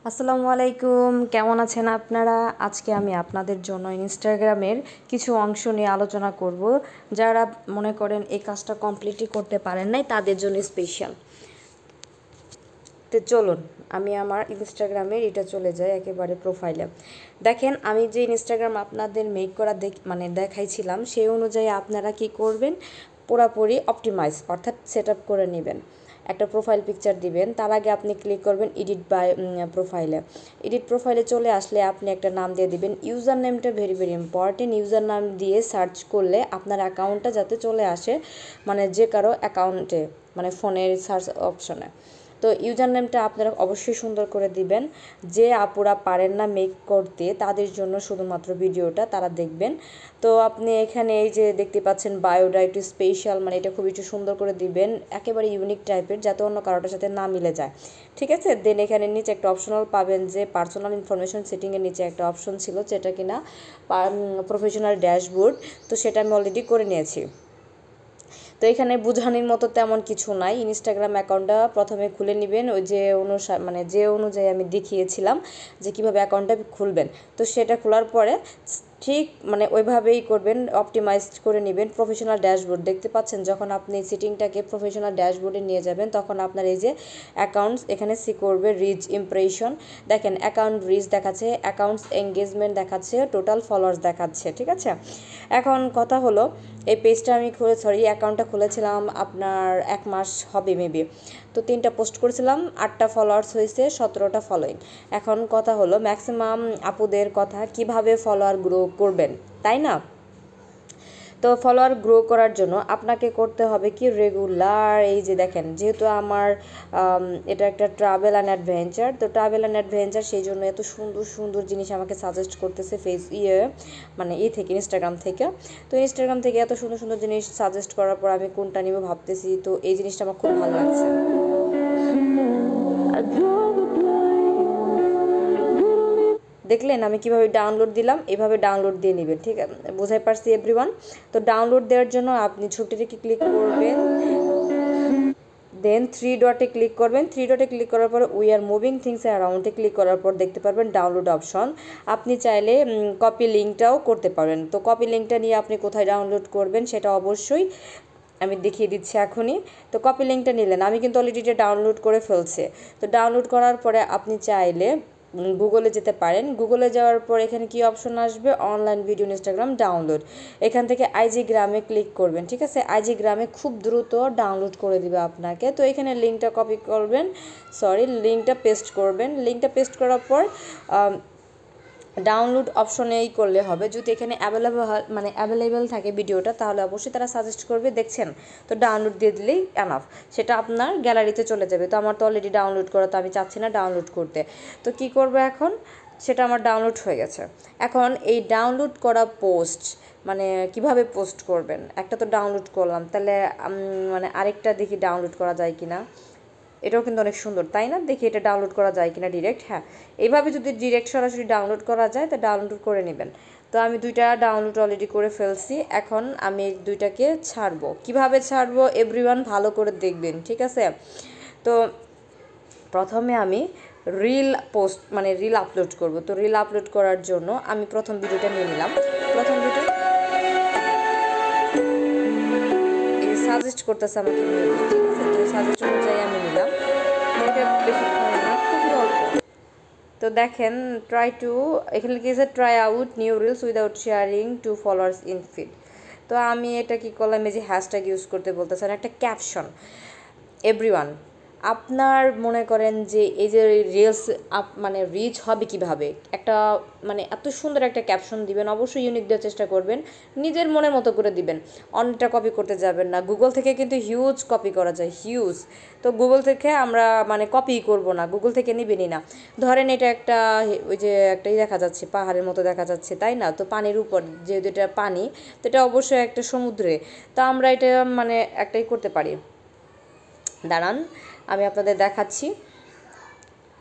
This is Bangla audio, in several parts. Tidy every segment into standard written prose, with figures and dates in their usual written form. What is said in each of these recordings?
আসসালামু আলাইকুম, কেমন আছেন আপনারা? আজকে আমি আপনাদের জন্য ইনস্টাগ্রামের কিছু অংশ নিয়ে আলোচনা করব। যারা মনে করেন এই কাজটা কমপ্লিটই করতে পারেন নাই তাদের জন্য স্পেশাল। তো চলুন আমি আমার ইনস্টাগ্রামের এটা চলে যাই একেবারে প্রোফাইলে। দেখেন আমি যে ইনস্টাগ্রাম আপনাদের মেক করা দেখাইছিলাম সেই অনুযায়ী আপনারা কি করবেন, পুরোপুরি অপটিমাইজ অর্থাৎ সেট আপ করে নেবেন। একটা প্রোফাইল পিকচার দিবেন, তার আগে আপনি ক্লিক করবেন এডিট বাই প্রোফাইলে। এডিট প্রোফাইলে চলে আসলে আপনি একটা নাম দিয়ে দিবেন। ইউজার নেমটা ভেরি ভেরি ইম্পর্টেন্ট। ইউজার নাম দিয়ে সার্চ করলে আপনার অ্যাকাউন্টটা যাতে চলে আসে, মানে যে কারো অ্যাকাউন্টে, মানে ফোনের সার্চ অপশনে। তো ইউজার নেমটা আপনারা অবশ্যই সুন্দর করে দিবেন। যে আপুরা পারেন না মেক করতে তাদের জন্য শুধুমাত্র ভিডিওটা তারা দেখবেন। তো আপনি এখানে এই যে দেখতে পাচ্ছেন বায়োডা একটু স্পেশাল, মানে এটা খুব একটু সুন্দর করে দিবেন, একেবারে ইউনিক টাইপের, যাতে অন্য কারোটার সাথে না মিলে যায়। ঠিক আছে, দেন এখানে নিচে একটা অপশনাল পাবেন যে পার্সোনাল ইনফরমেশন সেটিংয়ের নিচে একটা অপশন ছিল যেটা কিনা প্রফেশনাল ড্যাশবোর্ড। তো সেটা আমি অলরেডি করে নিয়েছি। তো এখানে বোঝানোর মতো তেমন কিছু নাই। ইনস্টাগ্রাম অ্যাকাউন্টটা প্রথমে খুলে নেবেন ওই যে যে অনুযায়ী আমি দেখিয়েছিলাম যে কীভাবে অ্যাকাউন্টটা খুলবেন। তো সেটা খোলার পরে ঠিক মানে ওইভাবেই করবেন, অপটিমাইজ করে নেবেন। প্রফেশনাল ড্যাশবোর্ড দেখতে পাচ্ছেন, যখন আপনি সিটিংটাকে প্রফেশনাল ড্যাশবোর্ডে নিয়ে যাবেন তখন আপনার এই যে অ্যাকাউন্টস এখানে সি করবে রিচ ইমপ্রেশন। দেখেন অ্যাকাউন্ট রিচ দেখাচ্ছে, অ্যাকাউন্টস এঙ্গেজমেন্ট দেখাচ্ছে, টোটাল ফলোয়ার্স দেখাচ্ছে। ঠিক আছে, এখন কথা হলো এই পেজটা আমি অ্যাকাউন্টটা খুলেছিলাম আপনার 1 মাস হবে মেবি। তো 3টা পোস্ট করেছিলাম, 8টা ফলোয়ার্স হয়েছে, 17টা ফলোয়িং। এখন কথা হলো ম্যাক্সিমাম আপুদের কথা, কিভাবে ফলোয়ার গ্রো করবেন, তাই না? তো ফলোয়ার গ্রো করার জন্য আপনাকে করতে হবে কি, রেগুলার এই যে দেখেন, যেহেতু আমার এটা একটা ট্রাভেল অ্যান্ড অ্যাডভেঞ্চার, তো ট্রাভেল অ্যান্ড অ্যাডভেঞ্চার সেই জন্য এত সুন্দর সুন্দর জিনিস আমাকে সাজেস্ট করতেছে মানে থেকে ইনস্টাগ্রাম থেকে। তো ইনস্টাগ্রাম থেকে এত সুন্দর সুন্দর জিনিস সাজেস্ট করার পর আমি কোনটা নিব ভাবতেছি, তো এই জিনিসটা আমার খুব ভালো লাগছে। দেখলেন আমি কিভাবে ডাউনলোড দিলাম, এভাবে ডাউনলোড দিয়ে নেবেন। ঠিক আছে, বোঝাই পারছি এভরিওয়ান? তো ডাউনলোড দেওয়ার জন্য আপনি ছবিটিতে ক্লিক করবেন, দেন 3 ডটে ক্লিক করবেন। 3 ডটে ক্লিক করার পর উই আর মুভিং থিংস অ্যারাউন্ডে ক্লিক করার পর দেখতে পারবেন ডাউনলোড অপশন। আপনি চাইলে কপি লিঙ্কটাও করতে পারেন। তো কপি লিঙ্কটা নিয়ে আপনি কোথায় ডাউনলোড করবেন সেটা অবশ্যই আমি দেখিয়ে দিচ্ছি এখনই। তো কপি লিঙ্কটা নিলেন, আমি কিন্তু অলরেডি এটা ডাউনলোড করে ফেলছে। তো ডাউনলোড করার পরে আপনি চাইলে গুগলে যেতে পারেন। গুগলে যাওয়ার পর এখানে কি অপশন আসবে, অনলাইন ভিডিও ইনস্টাগ্রাম ডাউনলোড। এখান থেকে আইজি গ্রামে ক্লিক করবেন। ঠিক আছে, আইজি গ্রামে খুব দ্রুত ডাউনলোড করে দিবে আপনাকে। তো এখানে লিঙ্কটা কপি করবেন, লিঙ্কটা পেস্ট করবেন। লিঙ্কটা পেস্ট করার পর ডাউনলোড অপশনেই করলে হবে। যদি এখানে অ্যাভেলেবেল থাকে ভিডিওটা, তাহলে অবশ্যই তারা সাজেস্ট করবে, দেখছেন? তো ডাউনলোড দিয়ে দিলেই এনাফ, সেটা আপনার গ্যালারিতে চলে যাবে। তো আমার তো অলরেডি ডাউনলোড করা, তো আমি চাচ্ছি না ডাউনলোড করতে। তো কি করব এখন, সেটা আমার ডাউনলোড হয়ে গেছে। এখন এই ডাউনলোড করা পোস্ট মানে কিভাবে পোস্ট করবেন, একটা তো ডাউনলোড করলাম, তাহলে মানে আরেকটা দেখি ডাউনলোড করা যায় কিনা। এটাও কিন্তু অনেক সুন্দর, তাই না? দেখি এটা ডাউনলোড করা যায় কিনা ডিরেক্ট। হ্যাঁ, এইভাবে যদি ডিরেক্ট সরাসরি ডাউনলোড করা যায় তা ডাউনলোড করে নেবেন। তো আমি 2টা ডাউনলোড অলরেডি করে ফেলছি। এখন আমি 2টাকে ছাড়বো। কিভাবে ছাড়বো এভরিওয়ান ভালো করে দেখবেন, ঠিক আছে? তো প্রথমে আমি রিল আপলোড করব। তো রিল আপলোড করার জন্য আমি প্রথম ভিডিওটা নিয়ে নিলাম। প্রথম ভিডিও সাজেস্ট করতেছে আমাকে, সাজেস্ট অনুযায়ী আমি নিলাম। এটা বেশিক্ষণ না, খুবই অল্প। তো দেখেন এখানে লিখেছে try out new reels without sharing to followers in feed. তো আমি এটা কি করলাম, এই যে হ্যাশট্যাগ ইউজ করতে বলতেছেন, একটা ক্যাপশন। এভরিওয়ান, আপনার মনে করেন যে এই যে রিলস মানে রিচ হবে কিভাবে, একটা মানে এত সুন্দর একটা ক্যাপশন দিবেন, অবশ্যই ইউনিক দেওয়ার চেষ্টা করবেন, নিজের মনের মতো করে দিবেন, অন্যটা কপি করতে যাবেন না। গুগল থেকে কিন্তু হিউজ কপি করা যায়, হিউজ। তো গুগল থেকে আমরা মানে কপি করব না, গুগল থেকে নিবেনই না। ধরেন এটা একটা ওই যে একটাই দেখা যাচ্ছে, পাহাড়ের মতো দেখা যাচ্ছে, তাই না? তো পানির উপর, যেহেতু এটা পানি, তো এটা অবশ্যই একটা সমুদ্রে। তো আমরা এটা মানে একটাই করতে পারি। দাঁড়ান আমি আপনাদের দেখাচ্ছি।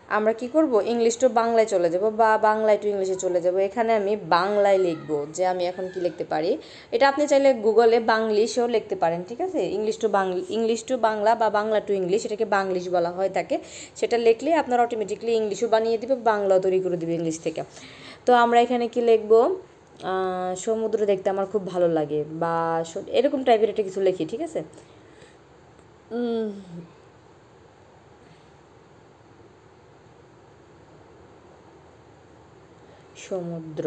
আমরা কি করব, ইংলিশ টু বাংলায় চলে যাব বা বাংলায় টু ইংলিশে চলে যাব। এখানে আমি বাংলায় লিখব, যে আমি এখন কি লিখতে পারি। এটা আপনি চাইলে গুগলে বাংলিশও লিখতে পারেন, ঠিক আছে। ইংলিশ টু বাংলা বা বাংলা টু ইংলিশ, এটাকে বাংলিশ বলা হয় থাকে। সেটা লিখলে আপনার অটোমেটিকলি ইংলিশও বানিয়ে দিবে, বাংলাও তৈরি করে দিবে ইংলিশ থেকে। তো আমরা এখানে কি লিখব, সমুদ্র দেখতে আমার খুব ভালো লাগে বা এরকম টাইপের একটা কিছু লিখি, ঠিক আছে। সমুদ্র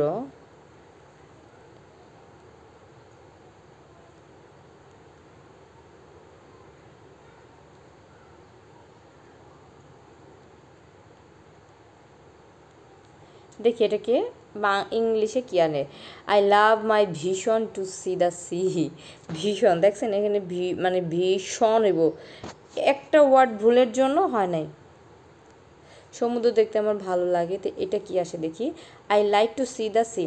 দেখি এটাকে ইংলিশে কি আনে। আই লাভ মাই ভীষণ টু সি দ্য সি। ভীষণ দেখছেন এখানে মানে ভীষণ হইব, একটা ওয়ার্ড ভুলের জন্য হয় নাই। সমুদ্র দেখতে আমার ভালো লাগে, তো এটা কি আসে দেখি। I like to C the sea.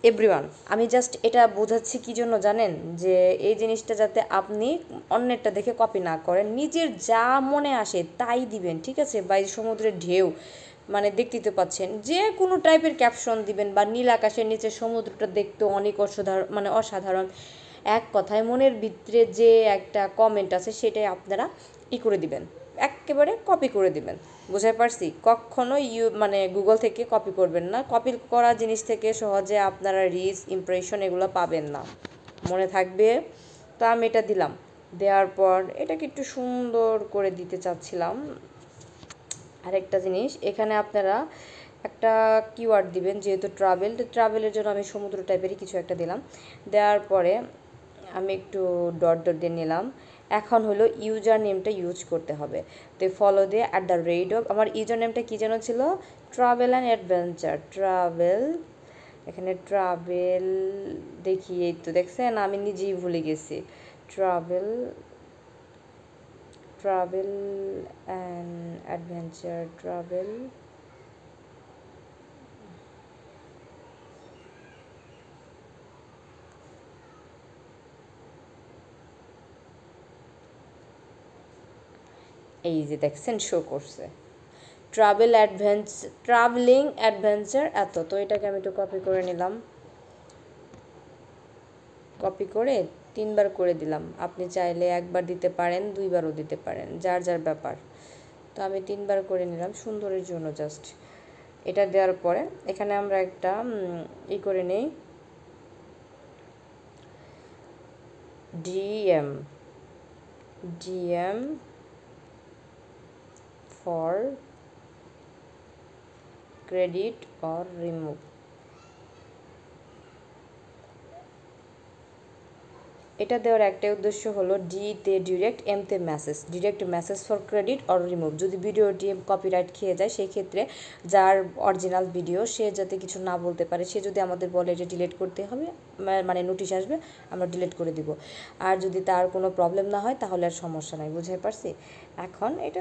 Everyone, আমি জাস্ট এটা বোঝাচ্ছি কি জন্য জানেন, যে এই জিনিসটা যাতে আপনি অন্যেরটা দেখে কপি না করেন, নিজের যা মনে আসে তাই দিবেন, ঠিক আছে। বা এই সমুদ্রের ঢেউ মানে দেখতেই তো পাচ্ছেন, যে কোনো টাইপের ক্যাপশন দিবেন, বা নীল আকাশের নিচে সমুদ্রটা দেখতে অনেক অসাধারণ। এক কথায় মনের ভিতরে যে একটা কমেন্ট আছে সেটাই আপনারা করে দিবেন, একেবারে কপি করে দিবেন। বুঝতে পারছি, কখনো মানে গুগল থেকে কপি করবেন না। কপি করা জিনিস থেকে সহজে আপনারা রিচ ইমপ্রেশন এগুলো পাবেন না, মনে থাকবে। তো আমি এটা দিলাম, দেওয়ার পর এটাকে একটু সুন্দর করে দিতে চাচ্ছিলাম। আরেকটা জিনিস, এখানে আপনারা একটা কিওয়ার্ড দিবেন, যেহেতু ট্রাভেলের জন্য আমি সমুদ্র টাইপেরই কিছু একটা দিলাম। দেওয়ার পরে আমি একটু ডট দিয়ে নিলাম। এখন হলো ইউজার নেমটা ইউজ করতে হবে। তো ফলো দিয়ে @ আমার ইউজার নেমটা কী যেন ছিল, ট্রাভেল অ্যান্ড অ্যাডভেঞ্চার। এখানে ট্রাভেল দেখি, এই তো দেখছেন আমি নিজেই ভুলে গেছি। ট্রাভেল অ্যান্ড অ্যাডভেঞ্চার, ট্রাভেল এই যে দেখছেন শো করছে ট্রাভেলিং অ্যাডভেঞ্চার এত। তো এটাকে আমি একটু কপি করে নিলাম, কপি করে 3বার করে দিলাম। আপনি চাইলে একবার দিতে পারেন, 2বারও দিতে পারেন, যার যার ব্যাপার। তো আমি 3বার করে নিলাম সুন্দরের জন্য জাস্ট। এটা দেওয়ার পরে এখানে আমরা একটা করে নেই, DM for credit or remove. এটা দেওয়ার একটাই উদ্দেশ্য হলো ডিতে ডিরেক্ট, এমতে direct message for credit or remove. যদি ভিডিওটি কপিরাইট খেয়ে যায় সেই ক্ষেত্রে যার অরিজিনাল ভিডিও সে যাতে কিছু না বলতে পারে, সে যদি আমাদের বলে এটা ডিলিট করতে হবে, মানে নোটিশ আসবে, আমরা ডিলিট করে দিব। আর যদি তার কোনো প্রবলেম না হয় তাহলে আর সমস্যা নাই, বুঝতে পারছি। এখন এটা